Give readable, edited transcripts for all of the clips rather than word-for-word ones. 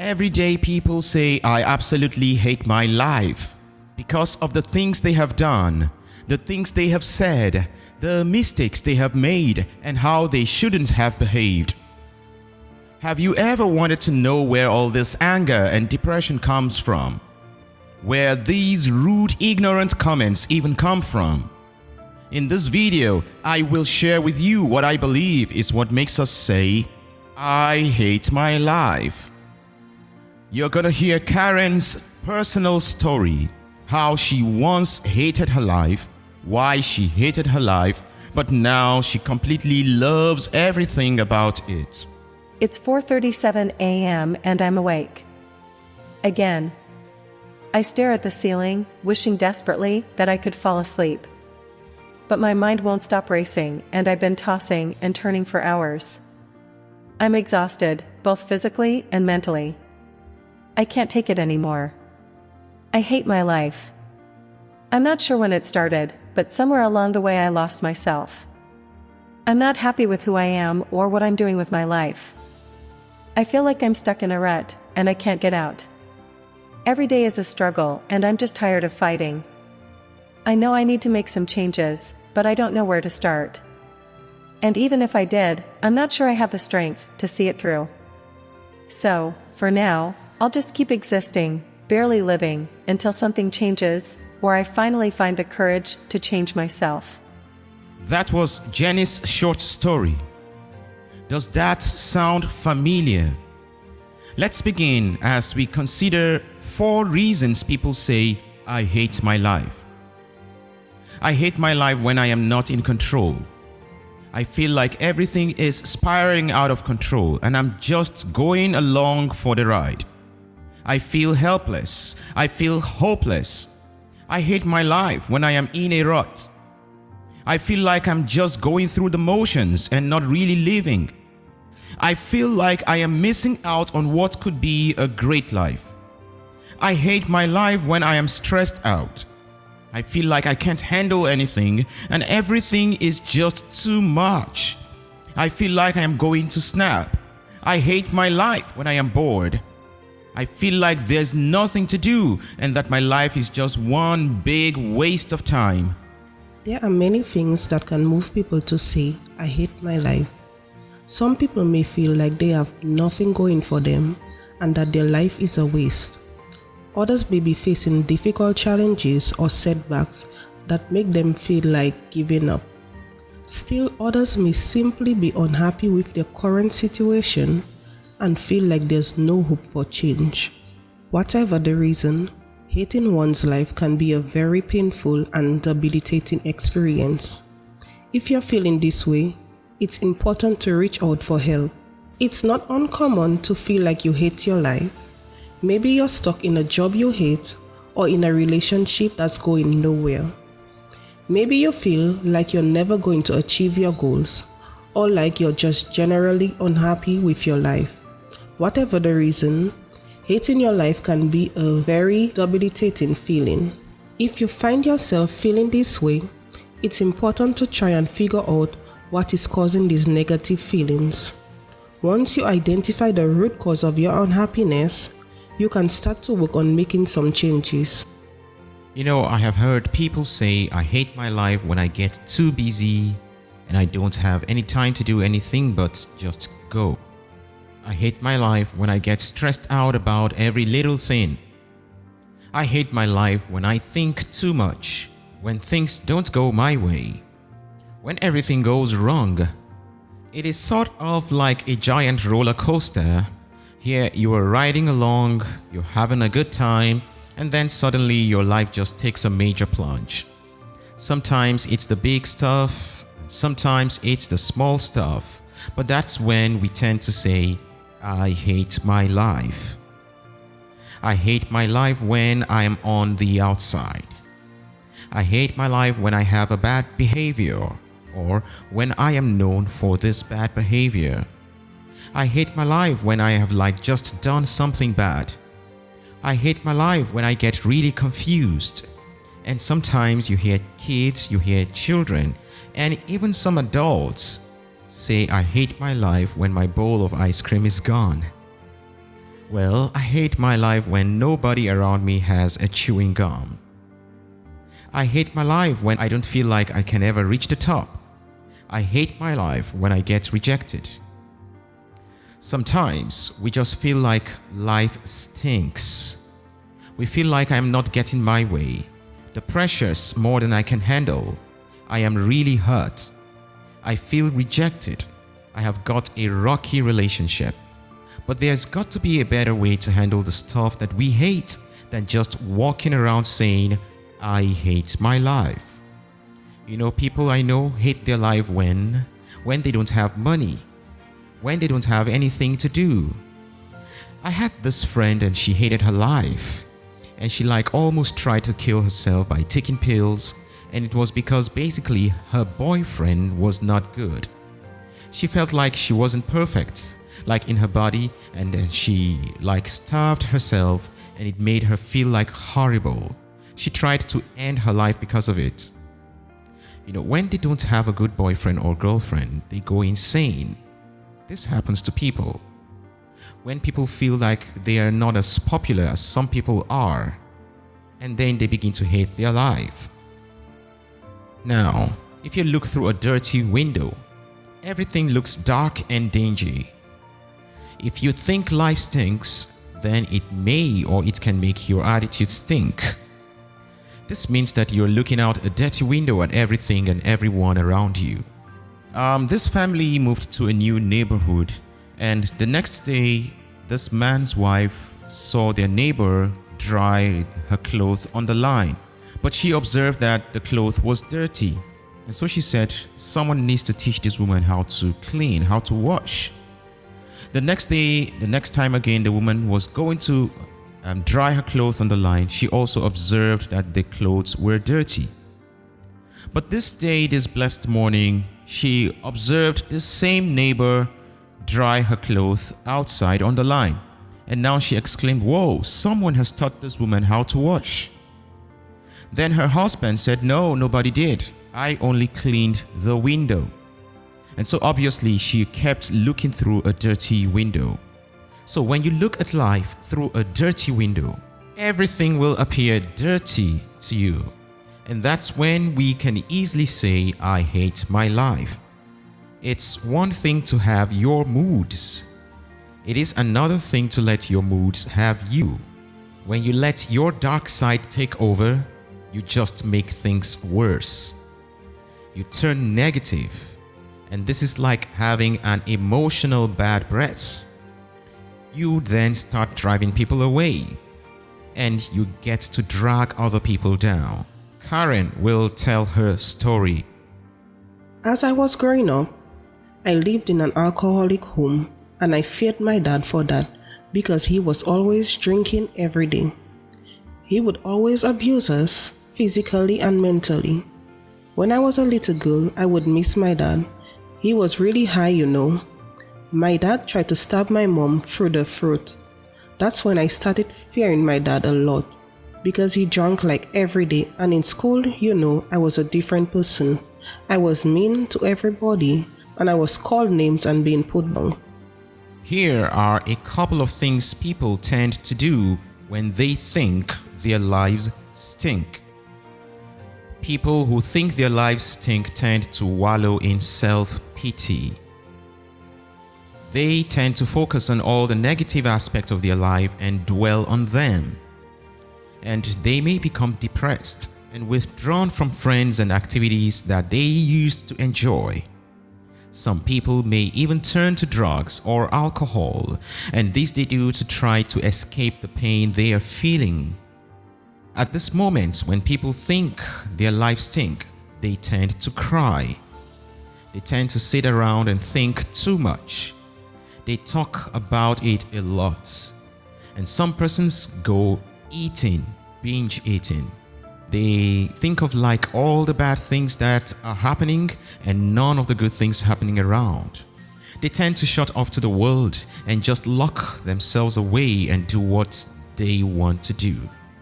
Every day people say, I absolutely hate my life because of the things they have done, the things they have said, the mistakes they have made, and how they shouldn't have behaved. Have you ever wanted to know where all this anger and depression comes from? Where these rude, ignorant comments even come from? In this video, I will share with you what I believe is what makes us say, I hate my life. You're gonna hear Karen's personal story, how she once hated her life, why she hated her life, but now she completely loves everything about it. It's 4:37 a.m. and I'm awake. Again. I stare at the ceiling, wishing desperately that I could fall asleep. But my mind won't stop racing, and I've been tossing and turning for hours. I'm exhausted, both physically and mentally. I can't take it anymore. I hate my life. I'm not sure when it started, but somewhere along the way I lost myself. I'm not happy with who I am or what I'm doing with my life. I feel like I'm stuck in a rut, and I can't get out. Every day is a struggle, and I'm just tired of fighting. I know I need to make some changes, but I don't know where to start. And even if I did, I'm not sure I have the strength to see it through. So, for now, I'll just keep existing, barely living, until something changes, or I finally find the courage to change myself. That was Jenny's short story. Does that sound familiar? Let's begin as we consider 4 reasons people say, I hate my life. I hate my life when I am not in control. I feel like everything is spiraling out of control and I'm just going along for the ride. I feel helpless. I feel hopeless. I hate my life when I am in a rut. I feel like I'm just going through the motions and not really living. I feel like I am missing out on what could be a great life. I hate my life when I am stressed out. I feel like I can't handle anything and everything is just too much. I feel like I am going to snap. I hate my life when I am bored. I feel like there's nothing to do and that my life is just one big waste of time. There are many things that can move people to say, I hate my life. Some people may feel like they have nothing going for them and that their life is a waste. Others may be facing difficult challenges or setbacks that make them feel like giving up. Still, others may simply be unhappy with their current situation and feel like there's no hope for change. Whatever the reason, hating one's life can be a very painful and debilitating experience. If you're feeling this way, it's important to reach out for help. It's not uncommon to feel like you hate your life. Maybe you're stuck in a job you hate or in a relationship that's going nowhere. Maybe you feel like you're never going to achieve your goals or like you're just generally unhappy with your life. Whatever the reason, hating your life can be a very debilitating feeling. If you find yourself feeling this way, it's important to try and figure out what is causing these negative feelings. Once you identify the root cause of your unhappiness, you can start to work on making some changes. You know, I have heard people say, I hate my life when I get too busy and I don't have any time to do anything but just go. I hate my life when I get stressed out about every little thing. I hate my life when I think too much, when things don't go my way, when everything goes wrong. It is sort of like a giant roller coaster. Here you are riding along, you're having a good time, and then suddenly your life just takes a major plunge. Sometimes it's the big stuff, and sometimes it's the small stuff, but that's when we tend to say, I hate my life. I hate my life when I am on the outside. I hate my life when I have a bad behavior, or when I am known for this bad behavior. I hate my life when I have just done something bad. I hate my life when I get really confused. And sometimes you hear kids, you hear children, and even some adults say, I hate my life when my bowl of ice cream is gone. Well, I hate my life when nobody around me has a chewing gum. I hate my life when I don't feel like I can ever reach the top. I hate my life when I get rejected. Sometimes we just feel like life stinks. We feel like I'm not getting my way. The pressure's more than I can handle. I am really hurt. I feel rejected. I have got a rocky relationship. But there's got to be a better way to handle the stuff that we hate than just walking around saying, I hate my life. You know, people I know hate their life when they don't have money, when they don't have anything to do. I had this friend and she hated her life. And she almost tried to kill herself by taking pills, and it was because basically her boyfriend was not good. She felt like she wasn't perfect, in her body, and then she starved herself, and it made her feel horrible. She tried to end her life because of it. You know, when they don't have a good boyfriend or girlfriend, they go insane. This happens to people. When people feel like they are not as popular as some people are, and then they begin to hate their life. Now, if you look through a dirty window, everything looks dark and dingy. If you think life stinks, then it may or it can make your attitude stink. This means that you're looking out a dirty window at everything and everyone around you. This family moved to a new neighborhood, and the next day, this man's wife saw their neighbor dry her clothes on the line, but she observed that the cloth was dirty. And so she said, someone needs to teach this woman how to clean, how to wash. The next day, the next time again, the woman was going to dry her clothes on the line. She also observed that the clothes were dirty. But this day, this blessed morning, she observed the same neighbor dry her clothes outside on the line. And now she exclaimed, whoa, someone has taught this woman how to wash. Then her husband said, no, nobody did. I only cleaned the window. And so obviously she kept looking through a dirty window. So when you look at life through a dirty window, everything will appear dirty to you. And that's when we can easily say, I hate my life. It's one thing to have your moods. It is another thing to let your moods have you. When you let your dark side take over, you just make things worse. You turn negative. And this is like having an emotional bad breath. You then start driving people away, and you get to drag other people down. Karen will tell her story. As I was growing up, I lived in an alcoholic home, and I feared my dad for that because he was always drinking every day. He would always abuse us physically and mentally. When I was a little girl, I would miss my dad. He was really high, you know. My dad tried to stab my mom through the throat. That's when I started fearing my dad a lot because he drank every day, and in school, you know, I was a different person. I was mean to everybody, and I was called names and being put down. Here are a couple of things people tend to do when they think their lives stink. People who think their lives stink tend to wallow in self-pity. They tend to focus on all the negative aspects of their life and dwell on them. And they may become depressed and withdrawn from friends and activities that they used to enjoy. Some people may even turn to drugs or alcohol, and this they do to try to escape the pain they are feeling. At this moment, when people think their lives stink, they tend to cry. They tend to sit around and think too much. They talk about it a lot. And some persons go eating, binge eating. They think of all the bad things that are happening and none of the good things happening around. They tend to shut off to the world and just lock themselves away and do what they want to do.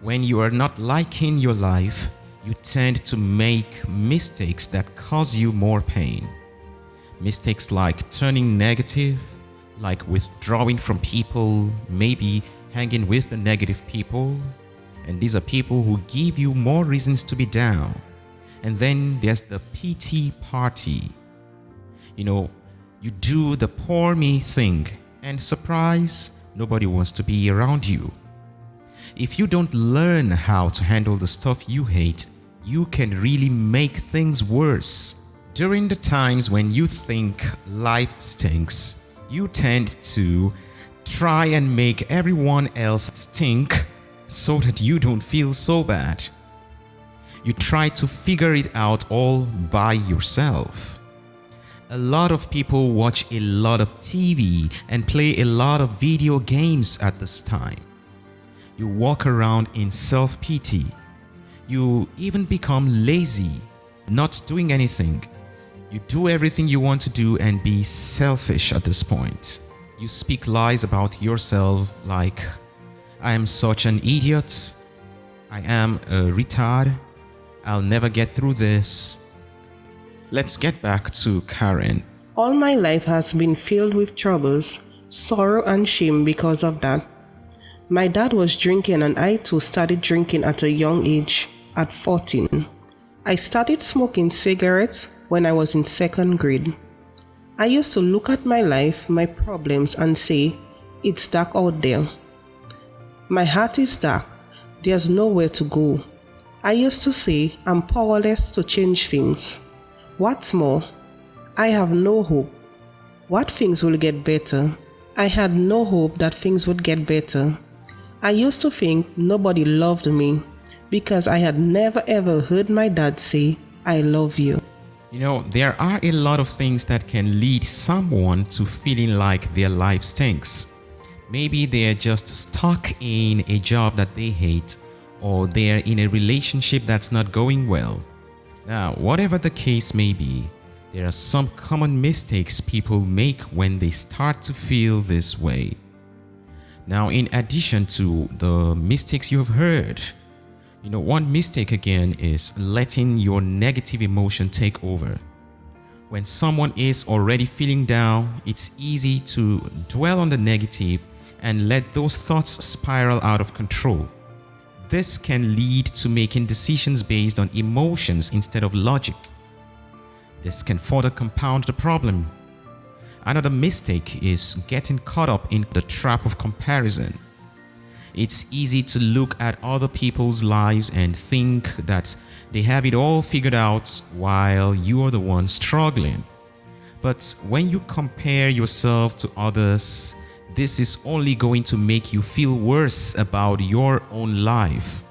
When you are not liking your life, you tend to make mistakes that cause you more pain. Mistakes like turning negative, like withdrawing from people, maybe hanging with the negative people. And these are people who give you more reasons to be down. And then there's the pity party. You do the poor me thing, and surprise, nobody wants to be around you. If you don't learn how to handle the stuff you hate, you can really make things worse. During the times when you think life stinks, you tend to try and make everyone else stink so that you don't feel so bad. You try to figure it out all by yourself. A lot of people watch a lot of TV and play a lot of video games at this time. You walk around in self-pity. You even become lazy, not doing anything. You do everything you want to do and be selfish at this point. You speak lies about yourself like, I am such an idiot. I am a retard. I'll never get through this. Let's get back to Karen. All my life has been filled with troubles, sorrow and shame because of that. My dad was drinking and I too started drinking at a young age, at 14. I started smoking cigarettes when I was in second grade. I used to look at my life, my problems and say, it's dark out there. My heart is dark. There's nowhere to go. I used to say I'm powerless to change things. What's more, I have no hope. What things will get better? I had no hope that things would get better. I used to think nobody loved me because I had never ever heard my dad say, I love you. There are a lot of things that can lead someone to feeling like their life stinks. Maybe they're just stuck in a job that they hate, or they're in a relationship that's not going well. Now, whatever the case may be, there are some common mistakes people make when they start to feel this way. Now, in addition to the mistakes you have heard, one mistake again is letting your negative emotion take over. When someone is already feeling down, it's easy to dwell on the negative and let those thoughts spiral out of control. This can lead to making decisions based on emotions instead of logic. This can further compound the problem. Another mistake is getting caught up in the trap of comparison. It's easy to look at other people's lives and think that they have it all figured out while you are the one struggling. But when you compare yourself to others, this is only going to make you feel worse about your own life.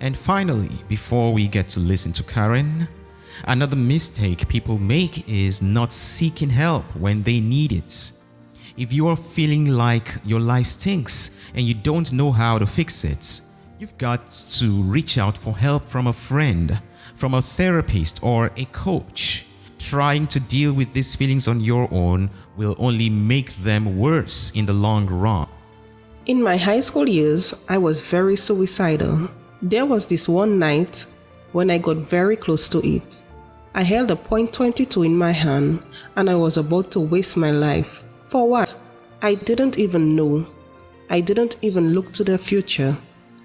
And finally, before we get to listen to Karen, another mistake people make is not seeking help when they need it. If you are feeling like your life stinks and you don't know how to fix it, you've got to reach out for help from a friend, from a therapist or a coach. Trying to deal with these feelings on your own will only make them worse in the long run. In my high school years, I was very suicidal. There was this one night when I got very close to it. I held a .22 in my hand and I was about to waste my life. For what? I didn't even know. I didn't even look to the future.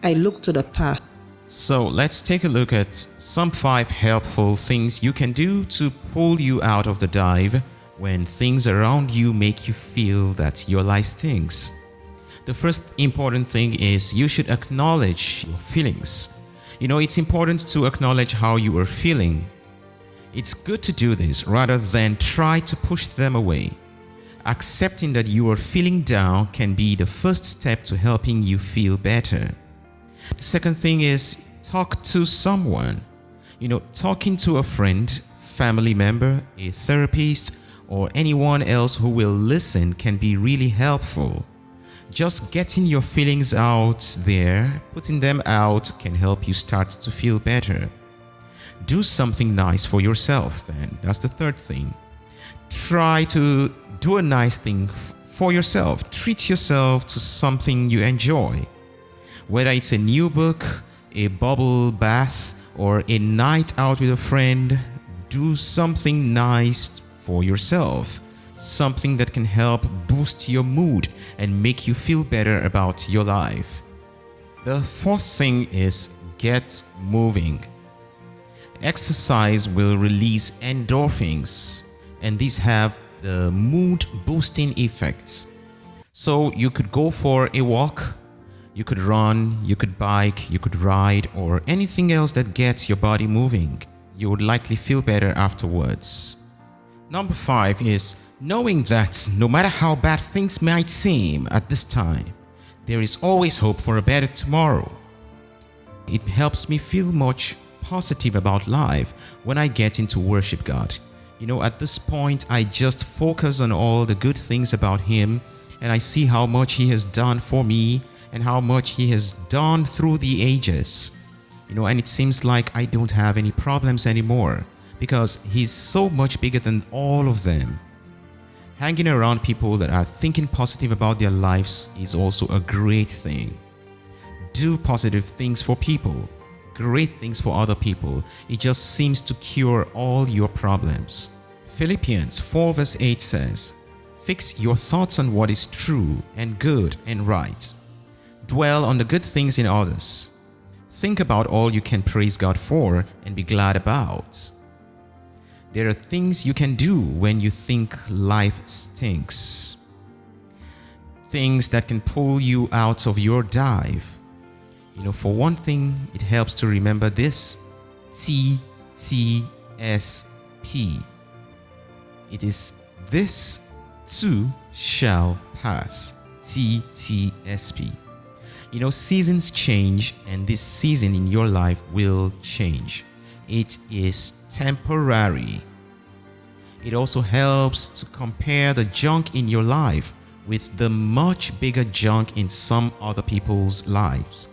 I looked to the past. So let's take a look at some 5 helpful things you can do to pull you out of the dive when things around you make you feel that your life stinks. The first important thing is you should acknowledge your feelings. It's important to acknowledge how you are feeling. It's good to do this rather than try to push them away. Accepting that you are feeling down can be the first step to helping you feel better. The second thing is talk to someone. Talking to a friend, family member, a therapist, or anyone else who will listen can be really helpful. Just getting your feelings out there, putting them out, can help you start to feel better. Do something nice for yourself then. That's the third thing. Try to do a nice thing for yourself. Treat yourself to something you enjoy. Whether it's a new book, a bubble bath, or a night out with a friend, do something nice for yourself. something that can help boost your mood and make you feel better about your life. The fourth thing is get moving. Exercise will release endorphins, and these have the mood boosting effects. So you could go for a walk, you could run, you could bike, you could ride, or anything else that gets your body moving. You would likely feel better afterwards. Number 5 is knowing that no matter how bad things might seem at this time, there is always hope for a better tomorrow. It helps me feel much positive about life when I get into worship God. At this point, I just focus on all the good things about Him, and I see how much He has done for me and how much He has done through the ages. And it seems like I don't have any problems anymore because He's so much bigger than all of them. Hanging around people that are thinking positive about their lives is also a great thing. Do positive things for people, great things for other people. It just seems to cure all your problems. Philippians 4 verse 8 says, "Fix your thoughts on what is true and good and right. Dwell on the good things in others. Think about all you can praise God for and be glad about." There are things you can do when you think life stinks. Things that can pull you out of your dive. For one thing, it helps to remember this TTSP. It is "this too shall pass." TTSP. Seasons change, and this season in your life will change. It is temporary. It also helps to compare the junk in your life with the much bigger junk in some other people's lives.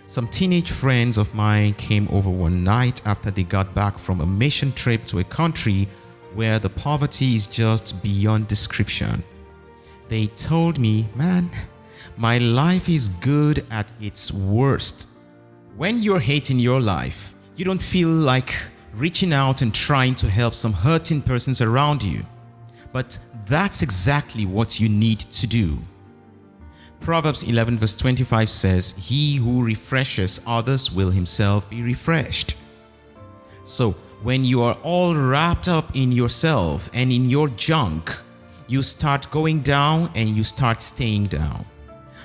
Some teenage friends of mine came over one night after they got back from a mission trip to a country where the poverty is just beyond description. They told me, "Man, my life is good at its worst." When you're hating your life, you don't feel like reaching out and trying to help some hurting persons around you. But that's exactly what you need to do. Proverbs 11 verse 25 says, "He who refreshes others will himself be refreshed." So when you are all wrapped up in yourself and in your junk, you start going down and you start staying down.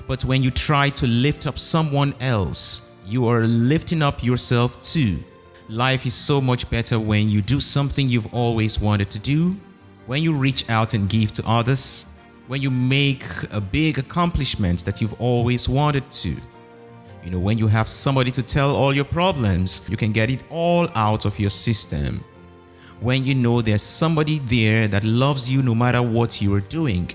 But when you try to lift up someone else, you are lifting up yourself too. Life is so much better when you do something you've always wanted to do, when you reach out and give to others, when you make a big accomplishment that you've always wanted to. When you have somebody to tell all your problems, you can get it all out of your system. When you know there's somebody there that loves you no matter what you are doing,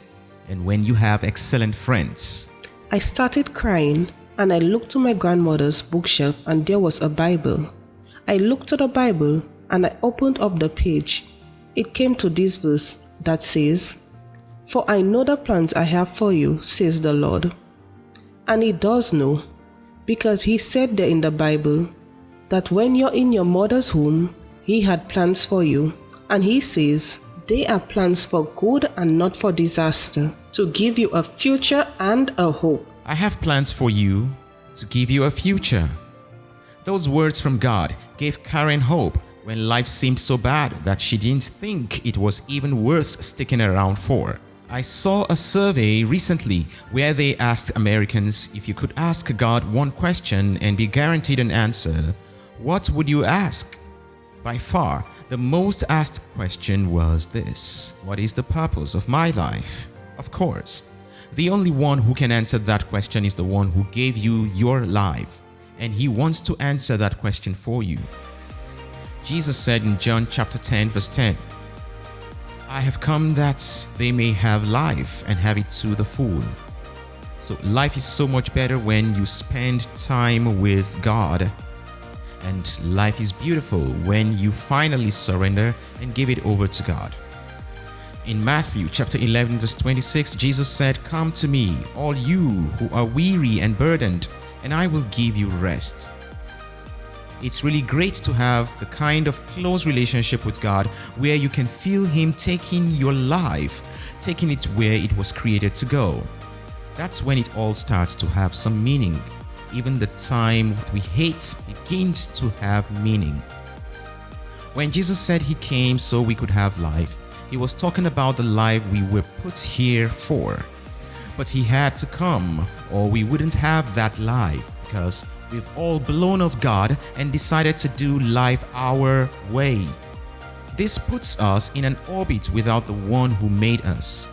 and when you have excellent friends. I started crying and I looked to my grandmother's bookshelf and there was a Bible. I looked to the Bible and I opened up the page. It came to this verse that says, "For I know the plans I have for you, says the Lord." And He does know, because He said there in the Bible that when you're in your mother's womb, He had plans for you. And He says they are plans for good and not for disaster, to give you a future and a hope. I have plans for you to give you a future. Those words from God gave Karen hope when life seemed so bad that she didn't think it was even worth sticking around for. I saw a survey recently where they asked Americans, if you could ask God one question and be guaranteed an answer, what would you ask? By far, the most asked question was this: what is the purpose of my life? Of course, the only one who can answer that question is the one who gave you your life, and He wants to answer that question for you. Jesus said in John chapter 10 verse 10, "I have come that they may have life and have it to the full." So life is so much better when you spend time with God. And life is beautiful when you finally surrender and give it over to God. In Matthew chapter 11 verse 26, Jesus said, "Come to me, all you who are weary and burdened, and I will give you rest." It's really great to have the kind of close relationship with God where you can feel Him taking your life, taking it where it was created to go. That's when it all starts to have some meaning. Even the time we hate begins to have meaning. When Jesus said He came so we could have life, He was talking about the life we were put here for. But He had to come or we wouldn't have that life, because we've all blown off God and decided to do life our way. This puts us in an orbit without the one who made us.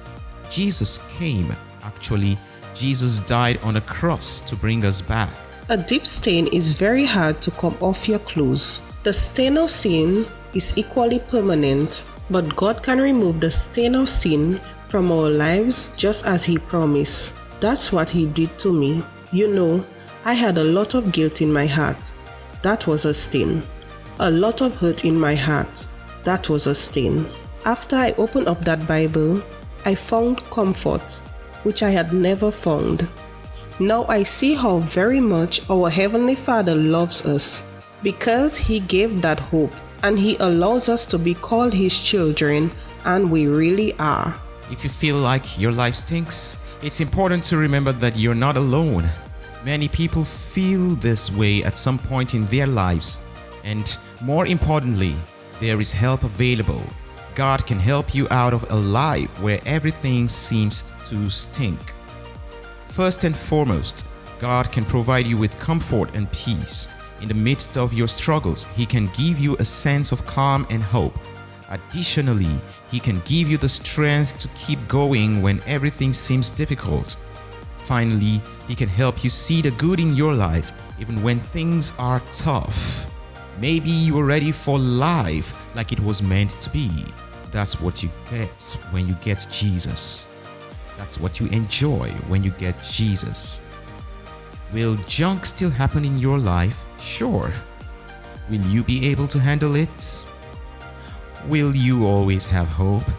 Jesus came. Actually, Jesus died on a cross to bring us back. A deep stain is very hard to come off your clothes. The stain of sin is equally permanent, but God can remove the stain of sin from our lives just as He promised. That's what He did to me. You know, I had a lot of guilt in my heart. That was a stain. A lot of hurt in my heart. That was a stain. After I opened up that Bible, I found comfort, which I had never found. Now I see how very much our Heavenly Father loves us, because He gave that hope and He allows us to be called His children, and we really are. If you feel like your life stinks, it's important to remember that you're not alone. Many people feel this way at some point in their lives, and more importantly, there is help available. God can help you out of a life where everything seems to stink. First and foremost, God can provide you with comfort and peace. In the midst of your struggles, He can give you a sense of calm and hope. Additionally, He can give you the strength to keep going when everything seems difficult. Finally, He can help you see the good in your life even when things are tough. Maybe you are ready for life like it was meant to be. That's what you get when you get Jesus. That's what you enjoy when you get Jesus. Will junk still happen in your life? Sure. Will you be able to handle it? Will you always have hope?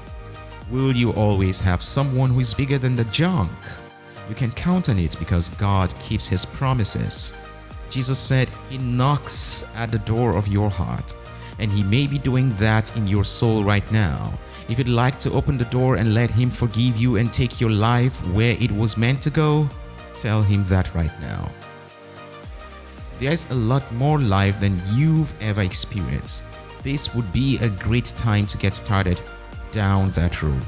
Will you always have someone who is bigger than the junk? You can count on it because God keeps His promises. Jesus said He knocks at the door of your heart, and He may be doing that in your soul right now. If you'd like to open the door and let Him forgive you and take your life where it was meant to go, tell Him that right now. There's a lot more life than you've ever experienced. This would be a great time to get started down that road.